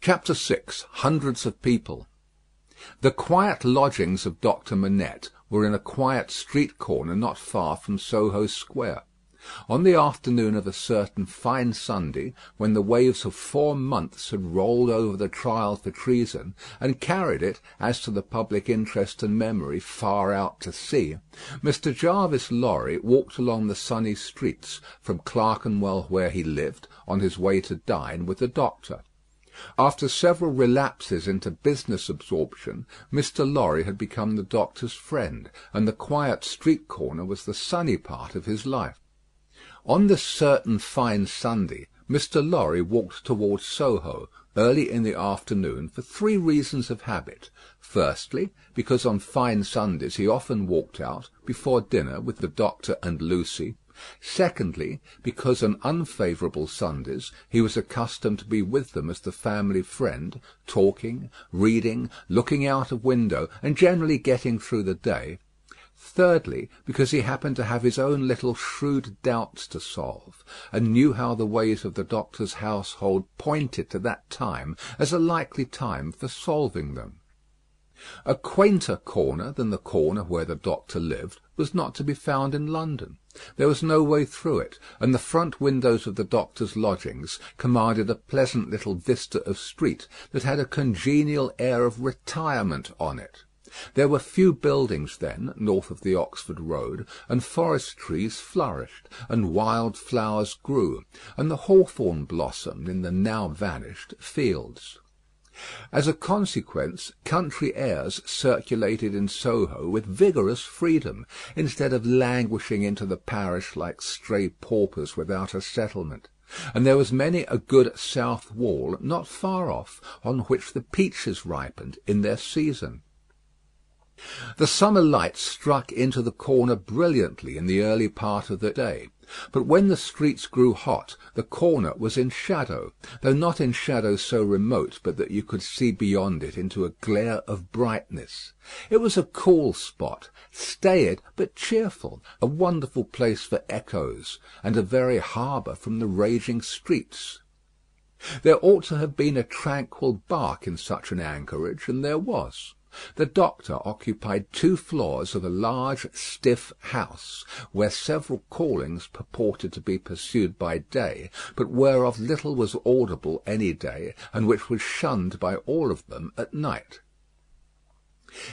Chapter 6. Hundreds of People. The quiet lodgings of Dr. Manette were in a quiet street corner not far from Soho Square. On the afternoon of a certain fine Sunday, when the waves of 4 months had rolled over the trial for treason, and carried it, as to the public interest and memory, far out to sea, Mr. Jarvis Lorry walked along the sunny streets, from Clerkenwell where he lived, on his way to dine with the doctor. After several relapses into business absorption, Mr. Lorry had become the doctor's friend, and the quiet street corner was the sunny part of his life. On this certain fine Sunday, Mr. Lorry walked towards Soho, early in the afternoon, for 3 reasons of habit. Firstly, because on fine Sundays he often walked out, before dinner, with the doctor and Lucy. Secondly, because on unfavourable Sundays he was accustomed to be with them as the family friend, talking, reading, looking out of window, and generally getting through the day. Thirdly, because he happened to have his own little shrewd doubts to solve, and knew how the ways of the doctor's household pointed to that time as a likely time for solving them. A quainter corner than the corner where the doctor lived was not to be found in London. There was no way through it, and the front windows of the doctor's lodgings commanded a pleasant little vista of street that had a congenial air of retirement on it. There were few buildings then, north of the Oxford Road, and forest trees flourished, and wild flowers grew, and the hawthorn blossomed in the now vanished fields. As a consequence, country airs circulated in Soho with vigorous freedom, instead of languishing into the parish like stray paupers without a settlement; and there was many a good south wall not far off, on which the peaches ripened in their season. The summer light struck into the corner brilliantly in the early part of the day, but when the streets grew hot, the corner was in shadow, though not in shadow so remote but that you could see beyond it into a glare of brightness. It was a cool spot, staid but cheerful, a wonderful place for echoes, and a very harbour from the raging streets. There ought to have been a tranquil bark in such an anchorage, and there was. The doctor occupied 2 floors of a large stiff house, where several callings purported to be pursued by day, but whereof little was audible any day, and which was shunned by all of them at night.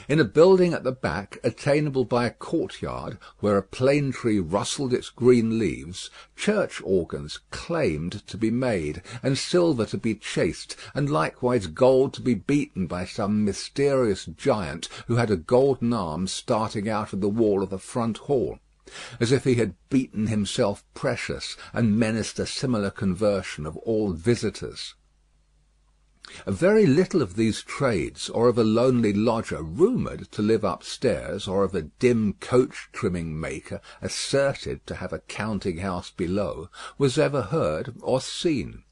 In a building at the back, attainable by a courtyard, where a plane tree rustled its green leaves, church organs claimed to be made, and silver to be chased, and likewise gold to be beaten by some mysterious giant who had a golden arm starting out of the wall of the front hall, as if he had beaten himself precious, and menaced a similar conversion of all visitors. Very little of these trades, or of a lonely lodger rumoured to live upstairs, or of a dim coach-trimming maker asserted to have a counting-house below, was ever heard or seen.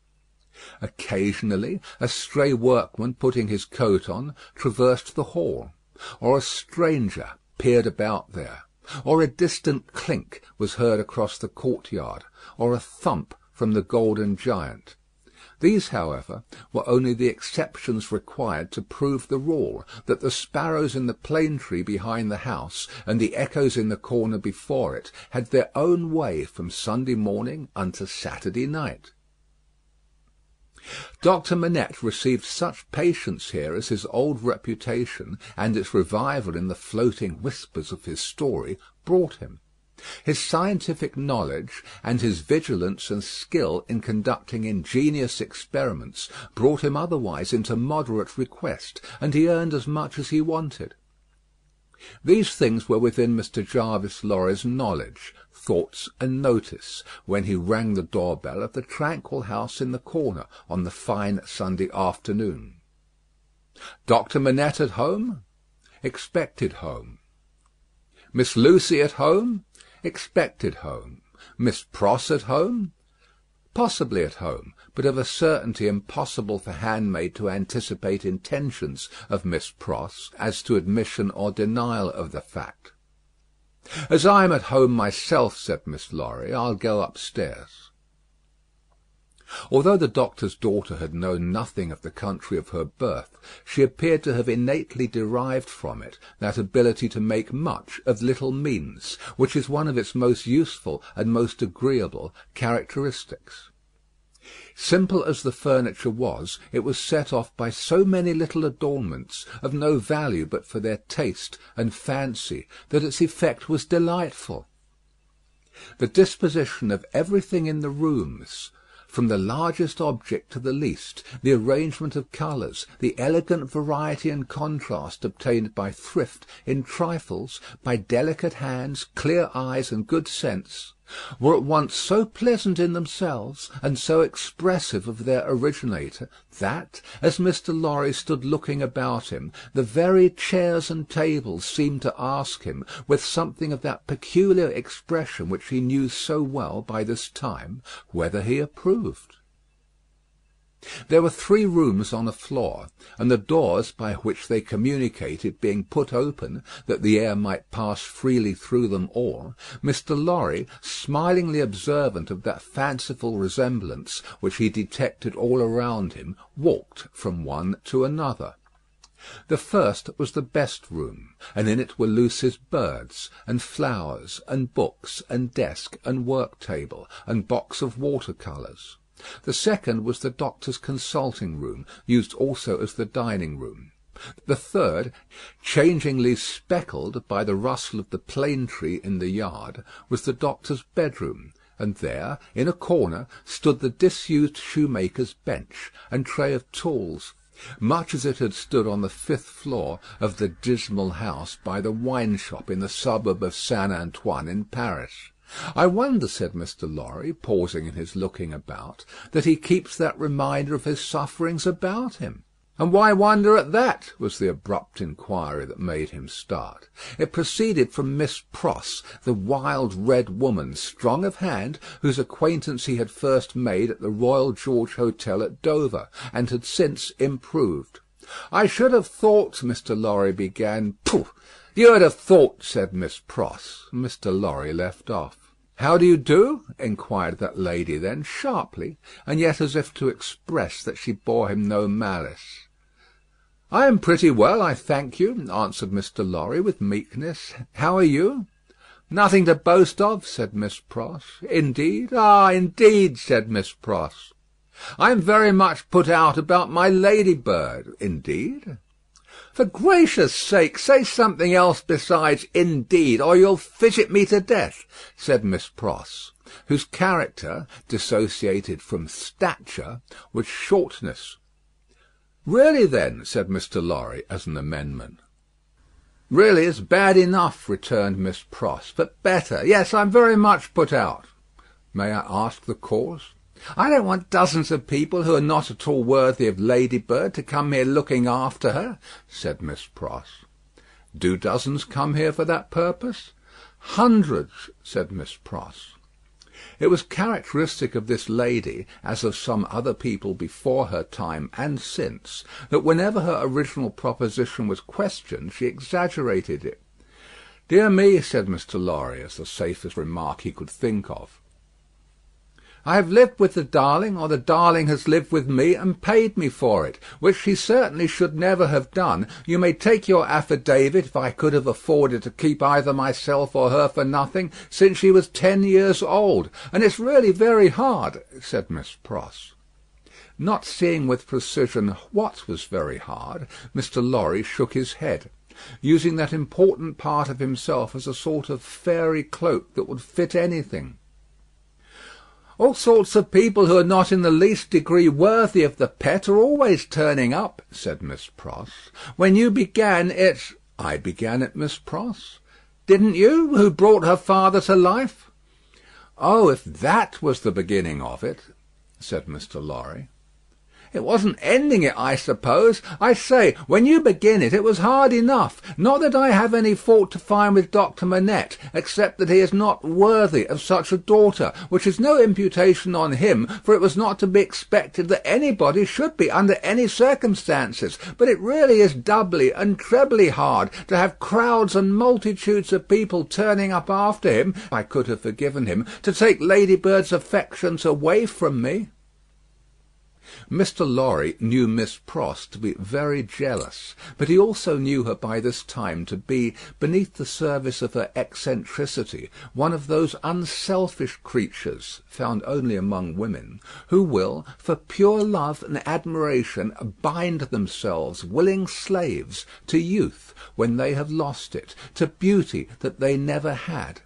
Occasionally a stray workman putting his coat on traversed the hall, or a stranger peered about there, or a distant clink was heard across the courtyard, or a thump from the golden giant. These, however, were only the exceptions required to prove the rule, that the sparrows in the plane tree behind the house, and the echoes in the corner before it, had their own way from Sunday morning unto Saturday night. Dr. Manette received such patience here as his old reputation, and its revival in the floating whispers of his story, brought him. His scientific knowledge, and his vigilance and skill in conducting ingenious experiments, brought him otherwise into moderate request, and he earned as much as he wanted. These things were within Mr. Jarvis Lorry's knowledge, thoughts, and notice, when he rang the door-bell of the tranquil house in the corner on the fine Sunday afternoon. Dr. Manette at home? Expected home. Miss Lucy at home? Expected home. Miss Pross at home? Possibly at home, but of a certainty impossible for handmaid to anticipate intentions of Miss Pross as to admission or denial of the fact. "As I am at home myself," said Miss Lorry, "I'll go upstairs." Although the doctor's daughter had known nothing of the country of her birth, she appeared to have innately derived from it that ability to make much of little means, which is one of its most useful and most agreeable characteristics. Simple as the furniture was, it was set off by so many little adornments, of no value but for their taste and fancy, that its effect was delightful. The disposition of everything in the rooms, from the largest object to the least, the arrangement of colours, the elegant variety and contrast obtained by thrift in trifles, by delicate hands, clear eyes, and good sense, were at once so pleasant in themselves and so expressive of their originator, that, as Mr. Lorry stood looking about him, the very chairs and tables seemed to ask him, with something of that peculiar expression which he knew so well by this time, whether he approved. There were 3 rooms on a floor, and the doors by which they communicated being put open, that the air might pass freely through them all, Mr. Lorry, smilingly observant of that fanciful resemblance which he detected all around him, walked from one to another. The first was the best room, and in it were Lucy's birds, and flowers, and books, and desk, and work-table, and box of water-colours. The second was the doctor's consulting room, used also as the dining room. The third, changingly speckled by the rustle of the plane tree in the yard, was the doctor's bedroom, and there, in a corner, stood the disused shoemaker's bench and tray of tools, much as it had stood on the 5th floor of the dismal house by the wine-shop in the suburb of Saint Antoine in Paris. "I wonder," said Mr. Lorry, pausing in his looking about, "that he keeps that reminder of his sufferings about him." "And why wonder at that?" was the abrupt inquiry that made him start. It proceeded from Miss Pross, the wild red woman, strong of hand, whose acquaintance he had first made at the Royal George Hotel at Dover, and had since improved. "I should have thought," Mr. Lorry began. "Pooh! You'd have thought," said Miss Pross. Mr. Lorry left off. "How do you do?" inquired that lady then, sharply, and yet as if to express that she bore him no malice. "I am pretty well, I thank you," answered Mr. Lorry, with meekness. "How are you?" "Nothing to boast of," said Miss Pross. "Indeed?" "Ah, indeed," said Miss Pross. "I am very much put out about my ladybird." "Indeed?" "For gracious sake, say something else besides 'indeed,' or you'll fidget me to death," said Miss Pross, whose character, dissociated from stature, was shortness. "Really, then," said Mr. Lorry, as an amendment. "Really is bad enough," returned Miss Pross, "but better. Yes, I'm very much put out." "May I ask the cause?" "I don't want dozens of people who are not at all worthy of Ladybird to come here looking after her," said Miss Pross. "Do dozens come here for that purpose?" "Hundreds," said Miss Pross. It was characteristic of this lady, as of some other people before her time and since, that whenever her original proposition was questioned, she exaggerated it. "Dear me," said Mr. Lorry, as the safest remark he could think of, "I have lived with the darling, or the darling has lived with me and paid me for it, which she certainly should never have done. You may take your affidavit if I could have afforded to keep either myself or her for nothing since she was 10 years old, and it's really very hard," said Miss Pross. Not seeing with precision what was very hard, Mr. Lorry shook his head, using that important part of himself as a sort of fairy cloak that would fit anything. "All sorts of people who are not in the least degree worthy of the pet are always turning up," said Miss Pross. "When you began it—" "I began it, Miss Pross." "Didn't you, who brought her father to life?" "Oh, if that was the beginning of it," said Mr. Lorry. "It wasn't ending it, I suppose. I say, when you begin it, it was hard enough. Not that I have any fault to find with Dr. Manette, except that he is not worthy of such a daughter, which is no imputation on him, for it was not to be expected that anybody should be under any circumstances. But it really is doubly and trebly hard to have crowds and multitudes of people turning up after him, if I could have forgiven him, to take Ladybird's affections away from me." Mr. Lorry knew Miss Pross to be very jealous, but he also knew her by this time to be, beneath the surface of her eccentricity, one of those unselfish creatures, found only among women, who will, for pure love and admiration, bind themselves, willing slaves, to youth when they have lost it, to beauty that they never had,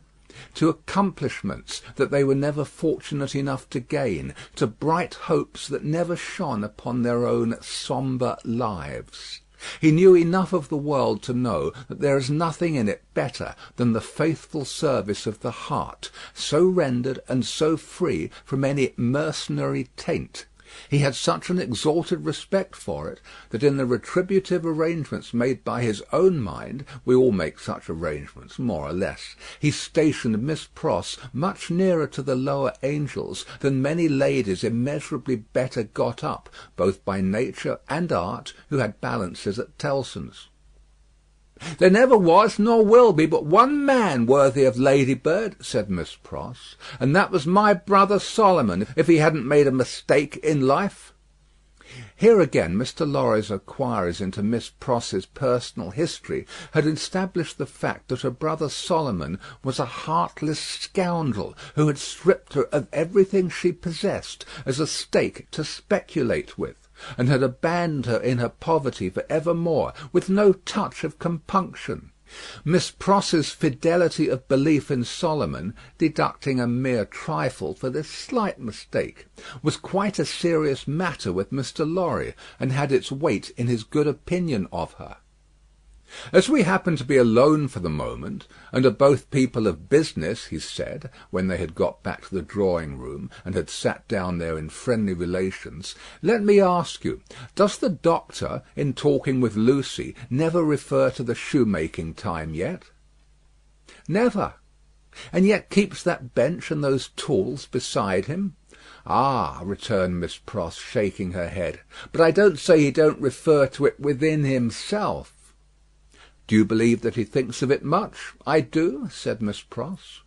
to accomplishments that they were never fortunate enough to gain, to bright hopes that never shone upon their own sombre lives. He knew enough of the world to know that there is nothing in it better than the faithful service of the heart, so rendered and so free from any mercenary taint. He had such an exalted respect for it, that in the retributive arrangements made by his own mind, we all make such arrangements, more or less, he stationed Miss Pross much nearer to the lower angels than many ladies immeasurably better got up, both by nature and art, who had balances at Tellson's. "There never was nor will be but one man worthy of Ladybird," said Miss Pross, "and that was my brother Solomon, if he hadn't made a mistake in life." Here again Mr. Lorry's enquiries into Miss Pross's personal history had established the fact that her brother Solomon was a heartless scoundrel who had stripped her of everything she possessed as a stake to speculate with, and had abandoned her in her poverty for evermore, with no touch of compunction. Miss Pross's fidelity of belief in Solomon, deducting a mere trifle for this slight mistake, was quite a serious matter with Mr. Lorry, and had its weight in his good opinion of her. "As we happen to be alone for the moment, and are both people of business," he said, when they had got back to the drawing-room, and had sat down there in friendly relations, "let me ask you, does the doctor, in talking with Lucy, never refer to the shoemaking time yet?" "Never." "And yet keeps that bench and those tools beside him?" "Ah," returned Miss Pross, shaking her head, "but I don't say he don't refer to it within himself." "Do you believe that he thinks of it much?" "I do," said Miss Pross.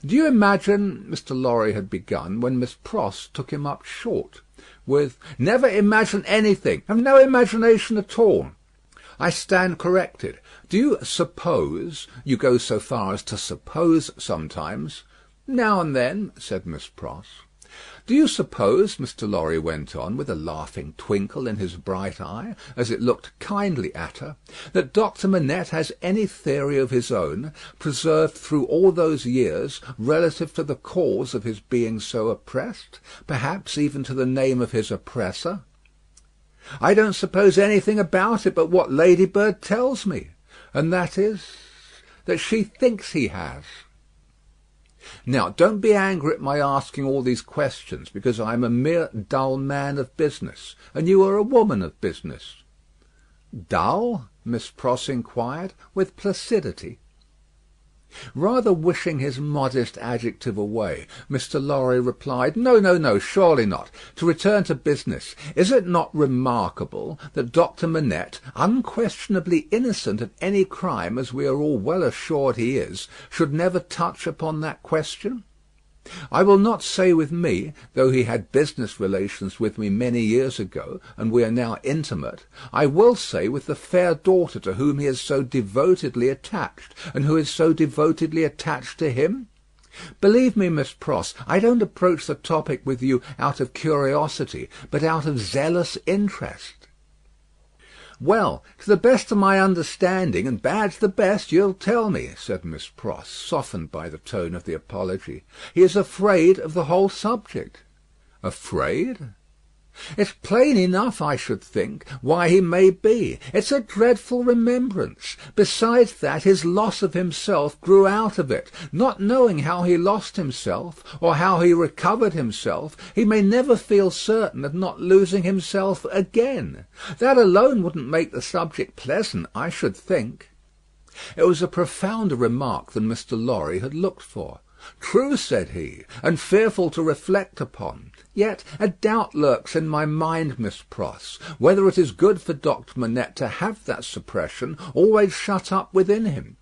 "Do you imagine—" Mr. Lorry had begun, when Miss Pross took him up short, with "Never imagine anything. Have no imagination at all." "I stand corrected. Do you suppose— you go so far as to suppose sometimes?" "Now and then," said Miss Pross. "Do you suppose," Mr. Lorry went on, with a laughing twinkle in his bright eye, as it looked kindly at her, "that Doctor Manette has any theory of his own, preserved through all those years, relative to the cause of his being so oppressed, perhaps even to the name of his oppressor?" "I don't suppose anything about it but what Ladybird tells me, and that is, that she thinks he has." "Now, don't be angry at my asking all these questions, because I am a mere dull man of business, and you are a woman of business." "Dull?" Miss Pross inquired, with placidity. Rather wishing his modest adjective away, Mr. Lorry replied, No, surely not. To return to business, is it not remarkable that Doctor Manette, unquestionably innocent of any crime, as we are all well assured he is, should never touch upon that question? I will not say with me, though he had business relations with me many years ago, and we are now intimate, I will say with the fair daughter to whom he is so devotedly attached, and who is so devotedly attached to him. Believe me, Miss Pross, I don't approach the topic with you out of curiosity, but out of zealous interest." "Well, to the best of my understanding, and bad's the best, you'll tell me," said Miss Pross, softened by the tone of the apology. "He is afraid of the whole subject." "Afraid?" "It's plain enough, I should think, why he may be. It's a dreadful remembrance. Besides that, his loss of himself grew out of it. Not knowing how he lost himself, or how he recovered himself, he may never feel certain of not losing himself again. That alone wouldn't make the subject pleasant, I should think." It was a profounder remark than Mr. Lorry had looked for. "True," said he, "and fearful to reflect upon. Yet a doubt lurks in my mind, Miss Pross, whether it is good for Doctor Manette to have that suppression always shut up within him.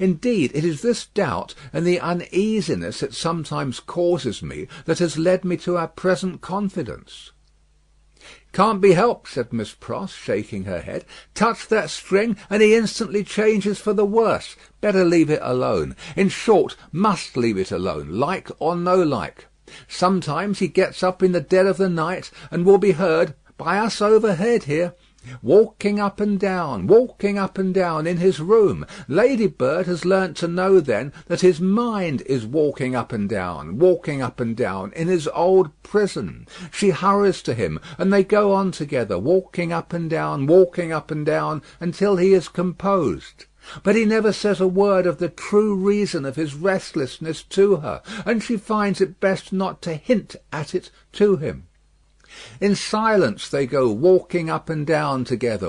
Indeed, it is this doubt, and the uneasiness it sometimes causes me, that has led me to our present confidence." "Can't be helped," said Miss Pross, shaking her head. "Touch that string, and he instantly changes for the worse. Better leave it alone. In short, must leave it alone, like or no like. Sometimes he gets up in the dead of the night, and will be heard, by us overhead here, walking up and down in his room. Ladybird has learnt to know then that his mind is walking up and down in his old prison. She hurries to him, and they go on together, walking up and down, until he is composed. But he never says a word of the true reason of his restlessness to her, and she finds it best not to hint at it to him. In silence they go walking up and down together,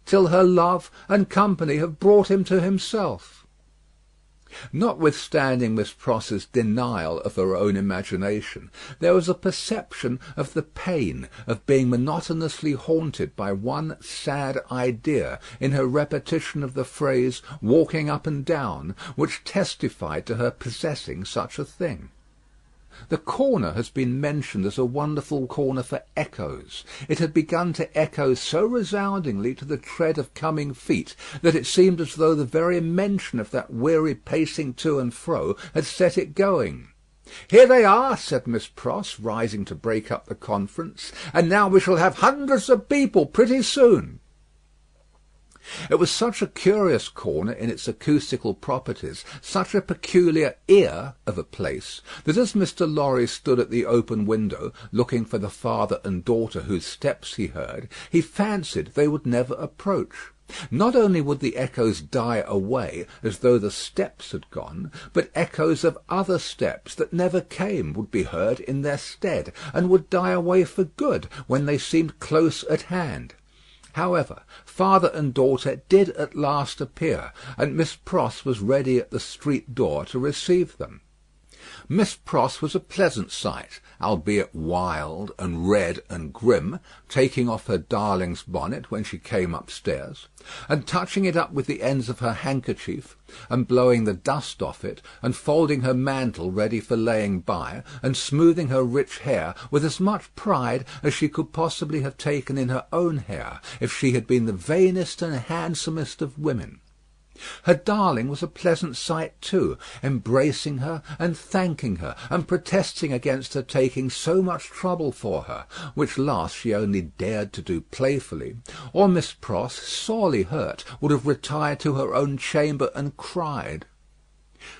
till her love and company have brought him to himself." Notwithstanding Miss Pross's denial of her own imagination, there was a perception of the pain of being monotonously haunted by one sad idea in her repetition of the phrase "walking up and down," which testified to her possessing such a thing. The corner has been mentioned as a wonderful corner for echoes. It had begun to echo so resoundingly to the tread of coming feet that it seemed as though the very mention of that weary pacing to and fro had set it going. "Here they are," said Miss Pross, rising to break up the conference, "and now we shall have hundreds of people pretty soon." It was such a curious corner in its acoustical properties, such a peculiar ear of a place, that as Mr. Lorry stood at the open window, looking for the father and daughter whose steps he heard, he fancied they would never approach. Not only would the echoes die away as though the steps had gone, but echoes of other steps that never came would be heard in their stead, and would die away for good when they seemed close at hand. However, father and daughter did at last appear, and Miss Pross was ready at the street door to receive them. Miss Pross was a pleasant sight, albeit wild and red and grim, taking off her darling's bonnet when she came upstairs, and touching it up with the ends of her handkerchief, and blowing the dust off it, and folding her mantle ready for laying by, and smoothing her rich hair with as much pride as she could possibly have taken in her own hair, if she had been the vainest and handsomest of women. Her darling was a pleasant sight too, embracing her and thanking her, and protesting against her taking so much trouble for her, which last she only dared to do playfully, or Miss Pross, sorely hurt, would have retired to her own chamber and cried.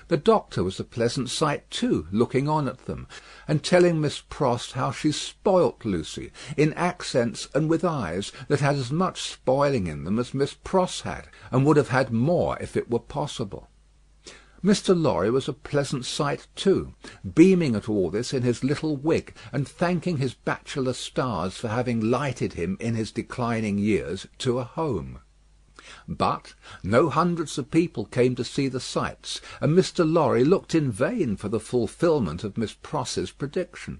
The doctor was a pleasant sight too, looking on at them, and telling Miss Pross how she spoilt Lucy, in accents and with eyes that had as much spoiling in them as Miss Pross had, and would have had more if it were possible. Mr. Lorry was a pleasant sight too, beaming at all this in his little wig, and thanking his bachelor stars for having lighted him in his declining years to a home. But no hundreds of people came to see the sights, and Mr. Lorry looked in vain for the fulfilment of Miss Pross's prediction.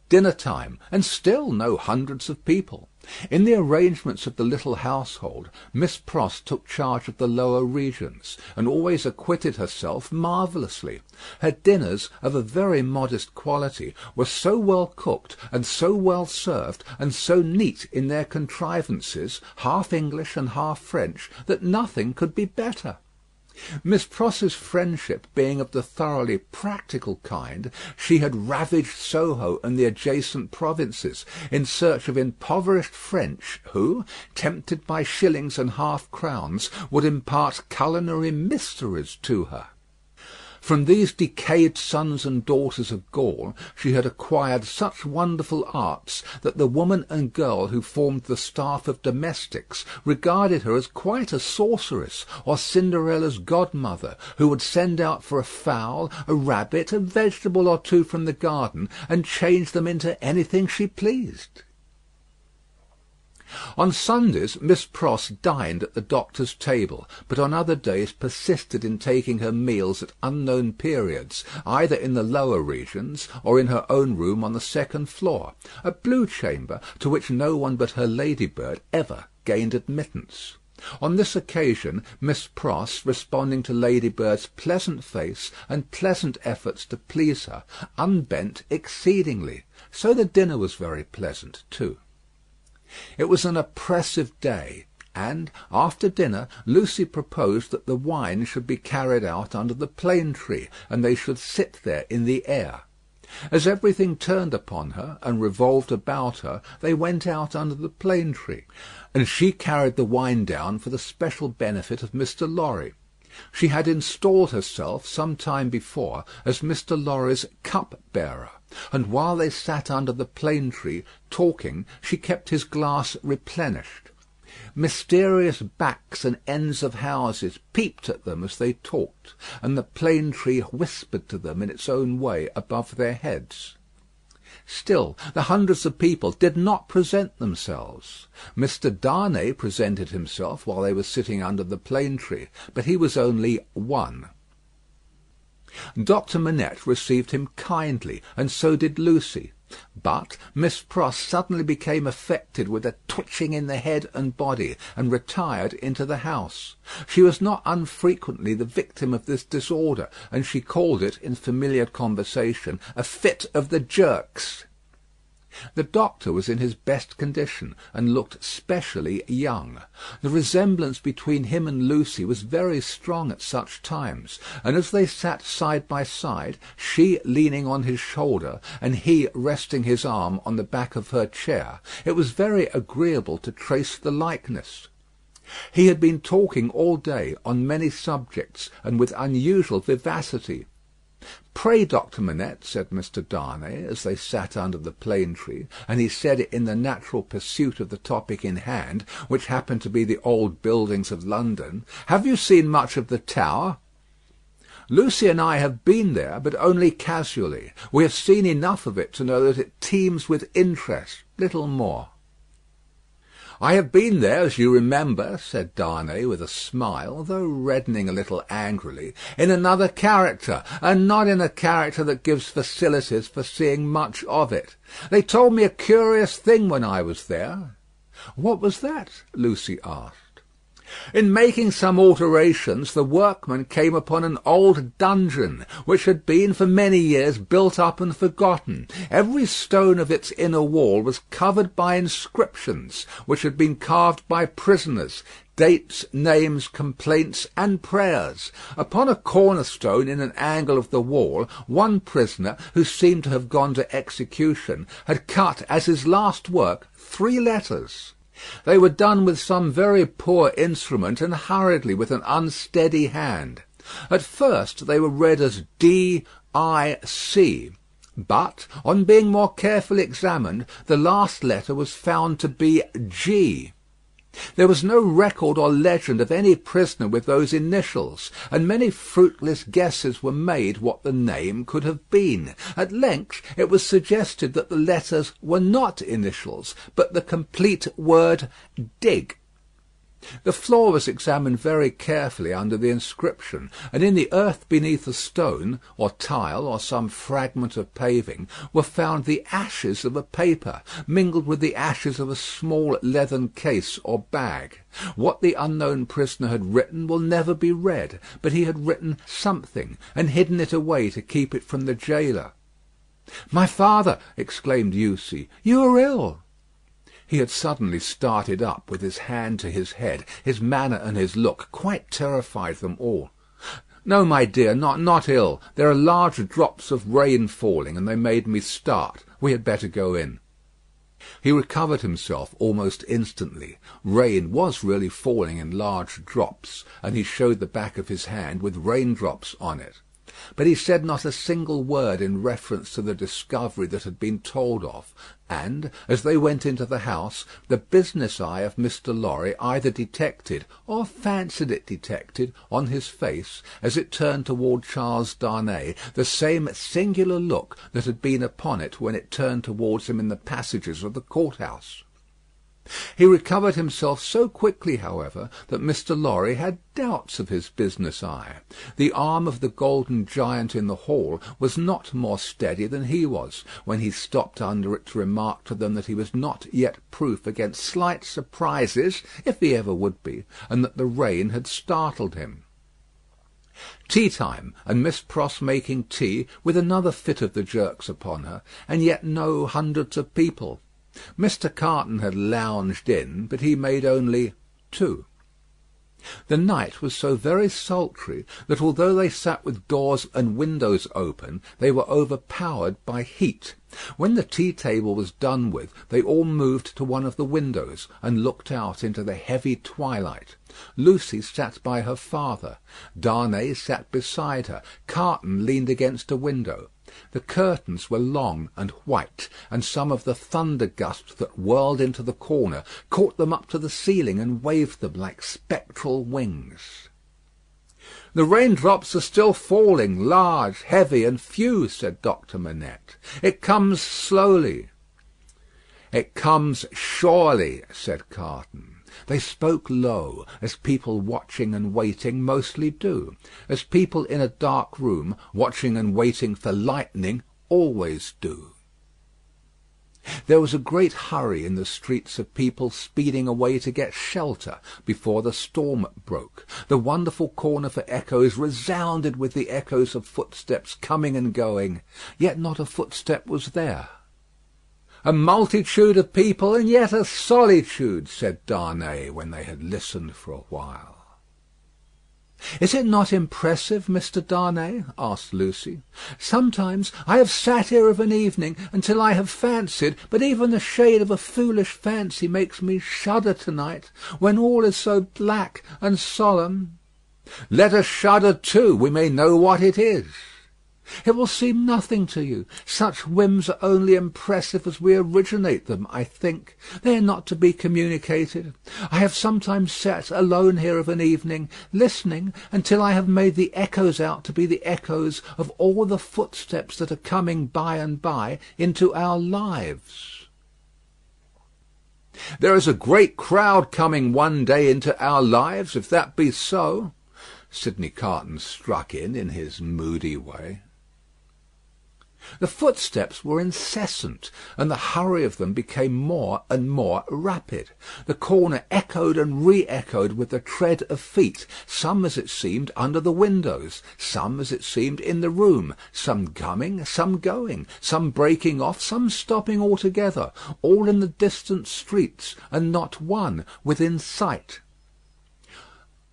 Dinner time, and still no hundreds of people. In the arrangements of the little household, Miss Pross took charge of the lower regions, and always acquitted herself marvellously. Her dinners, of a very modest quality, were so well cooked, and so well served, and so neat in their contrivances, half English and half French, that nothing could be better. Miss Pross's friendship being of the thoroughly practical kind, she had ravaged Soho and the adjacent provinces in search of impoverished French who, tempted by shillings and half-crowns, would impart culinary mysteries to her. From these decayed sons and daughters of Gaul she had acquired such wonderful arts that the woman and girl who formed the staff of domestics regarded her as quite a sorceress, or Cinderella's godmother, who would send out for a fowl, a rabbit, a vegetable or two from the garden, and change them into anything she pleased. On Sundays Miss Pross dined at the doctor's table, but on other days persisted in taking her meals at unknown periods, either in the lower regions or in her own room on the second floor, a blue chamber to which no one but her Ladybird ever gained admittance. On this occasion, Miss Pross, responding to Ladybird's pleasant face and pleasant efforts to please her, unbent exceedingly. So the dinner was very pleasant too. It was an oppressive day, and, after dinner, Lucy proposed that the wine should be carried out under the plane tree, and they should sit there in the air. As everything turned upon her and revolved about her, they went out under the plane tree, and she carried the wine down for the special benefit of Mr. Lorry. She had installed herself some time before as Mr. Lorry's cup-bearer, and while they sat under the plane tree talking, she kept his glass replenished. Mysterious backs and ends of houses peeped at them as they talked, and the plane tree whispered to them in its own way above their heads. Still, the hundreds of people did not present themselves. Mr. Darnay presented himself while they were sitting under the plane tree, but he was only one. Doctor Manette received him kindly, and so did Lucy. But Miss Pross suddenly became affected with a twitching in the head and body, and retired into the house. She was not unfrequently the victim of this disorder, and she called it, in familiar conversation, a fit of the jerks. The doctor was in his best condition, and looked specially young. The resemblance between him and Lucy was very strong at such times, and as they sat side by side, she leaning on his shoulder, and he resting his arm on the back of her chair, it was very agreeable to trace the likeness. He had been talking all day on many subjects, and with unusual vivacity. "Pray, Doctor Manette," said Mr. Darnay, as they sat under the plane tree, and he said it in the natural pursuit of the topic in hand, which happened to be the old buildings of London, "have you seen much of the Tower?" "Lucy and I have been there, but only casually. We have seen enough of it to know that it teems with interest, little more." "I have been there, as you remember," said Darnay with a smile, though reddening a little angrily, "in another character, and not in a character that gives facilities for seeing much of it. They told me a curious thing when I was there." "What was that?" Lucy asked. "In making some alterations, the workmen came upon an old dungeon, which had been for many years built up and forgotten. Every stone of its inner wall was covered by inscriptions, which had been carved by prisoners, dates, names, complaints, and prayers. Upon a cornerstone in an angle of the wall, one prisoner, who seemed to have gone to execution, had cut as his last work 3 letters. They were done with some very poor instrument, and hurriedly with an unsteady hand. At first they were read as D-I-C, but, on being more carefully examined, the last letter was found to be G. There was no record or legend of any prisoner with those initials, and many fruitless guesses were made what the name could have been. At length it was suggested that the letters were not initials, but the complete word dig. The floor was examined very carefully under the inscription, and in the earth beneath a stone, or tile, or some fragment of paving, were found the ashes of a paper, mingled with the ashes of a small leathern case or bag. What the unknown prisoner had written will never be read, but he had written something, and hidden it away to keep it from the jailer. "My father!" exclaimed Lucy, "you are ill!" He had suddenly started up, with his hand to his head. His manner and his look quite terrified them all. "No, my dear, not ill. There are large drops of rain falling, and they made me start. We had better go in." He recovered himself almost instantly. Rain was really falling in large drops, and he showed the back of his hand with raindrops on it. But he said not a single word in reference to the discovery that had been told of, and, as they went into the house, the business eye of Mr. Lorry either detected, or fancied it detected, on his face, as it turned toward Charles Darnay, the same singular look that had been upon it when it turned towards him in the passages of the court-house. He recovered himself so quickly, however, that Mr. Lorry had doubts of his business eye. The arm of the golden giant in the hall was not more steady than he was, when he stopped under it to remark to them that he was not yet proof against slight surprises, if he ever would be, and that the rain had startled him. Tea time, and Miss Pross making tea, with another fit of the jerks upon her, and yet no hundreds of people. Mr. Carton had lounged in, but he made only 2. The night was so very sultry that although they sat with doors and windows open, they were overpowered by heat. When the tea-table was done with, they all moved to one of the windows and looked out into the heavy twilight. Lucy sat by her father. Darnay sat beside her. Carton leaned against a window. The curtains were long and white, and some of the thunder gusts that whirled into the corner caught them up to the ceiling and waved them like spectral wings. "The raindrops are still falling, large, heavy, and few," said Doctor Manette. "It comes slowly." "It comes surely," said Carton. They spoke low, as people watching and waiting mostly do; as people in a dark room, watching and waiting for lightning, always do. There was a great hurry in the streets of people speeding away to get shelter before the storm broke. The wonderful corner for echoes resounded with the echoes of footsteps coming and going, yet not a footstep was there. "A multitude of people, and yet a solitude," said Darnay, when they had listened for a while. "Is it not impressive, Mr. Darnay?" asked Lucy. "Sometimes I have sat here of an evening until I have fancied, but even the shade of a foolish fancy makes me shudder to-night, when all is so black and solemn." "Let us shudder too. We may know what it is." "It will seem nothing to you. Such whims are only impressive as we originate them, I think. They are not to be communicated. I have sometimes sat alone here of an evening, listening, until I have made the echoes out to be the echoes of all the footsteps that are coming by and by into our lives." "There is a great crowd coming one day into our lives, if that be so," Sidney Carton struck in his moody way. The footsteps were incessant, and the hurry of them became more and more rapid. The corner echoed and re-echoed with the tread of feet, some as it seemed under the windows, some as it seemed in the room, some coming, some going, some breaking off, some stopping altogether, all in the distant streets, and not one within sight.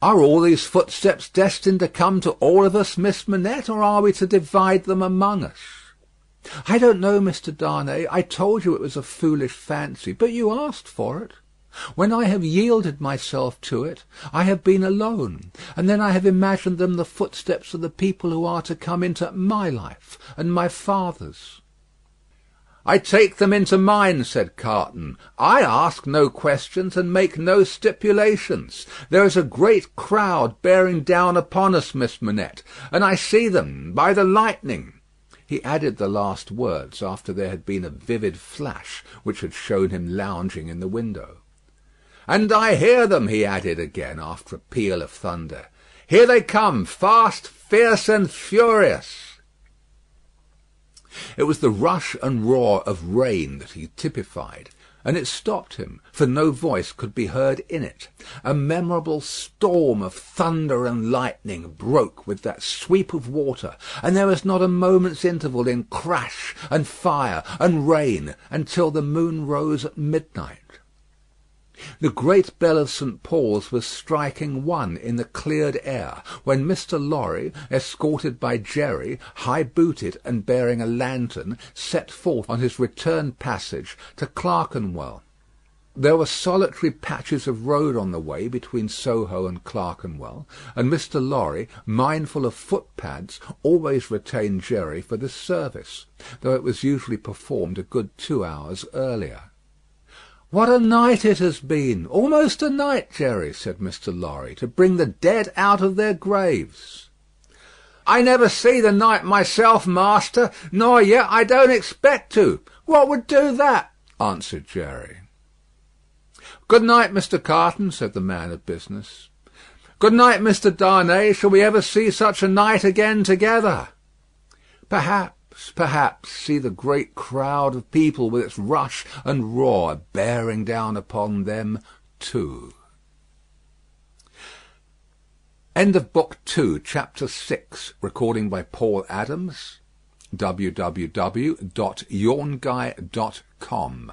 "Are all these footsteps destined to come to all of us, Miss Manette, or are we to divide them among us?" "I don't know, Mr. Darnay. I told you it was a foolish fancy, but you asked for it. When I have yielded myself to it, I have been alone, and then I have imagined them the footsteps of the people who are to come into my life and my father's." "I take them into mine," said Carton. "I ask no questions and make no stipulations. There is a great crowd bearing down upon us, Miss Manette, and I see them by the lightning." He added the last words after there had been a vivid flash which had shown him lounging in the window. "And I hear them," he added again, after a peal of thunder. "Here they come, fast, fierce, and furious." It was the rush and roar of rain that he typified, and it stopped him, for no voice could be heard in it. A memorable storm of thunder and lightning broke with that sweep of water, and there was not a moment's interval in crash and fire and rain until the moon rose at midnight. The great bell of St. Paul's was striking 1 in the cleared air, when Mr. Lorry, escorted by Jerry, high-booted and bearing a lantern, set forth on his return passage to Clerkenwell. There were solitary patches of road on the way between Soho and Clerkenwell, and Mr. Lorry, mindful of footpads, always retained Jerry for this service, though it was usually performed a good 2 hours earlier. "What a night it has been! Almost a night, Jerry," said Mr. Lorry, "to bring the dead out of their graves." "I never see the night myself, master, nor yet I don't expect to. What would do that?" answered Jerry. "Good night, Mr. Carton," said the man of business. "Good night, Mr. Darnay. Shall we ever see such a night again together?" Perhaps, see the great crowd of people with its rush and roar bearing down upon them too. End of Book 2, Chapter 6. Recording by Paul Adams. www.yawnguy.com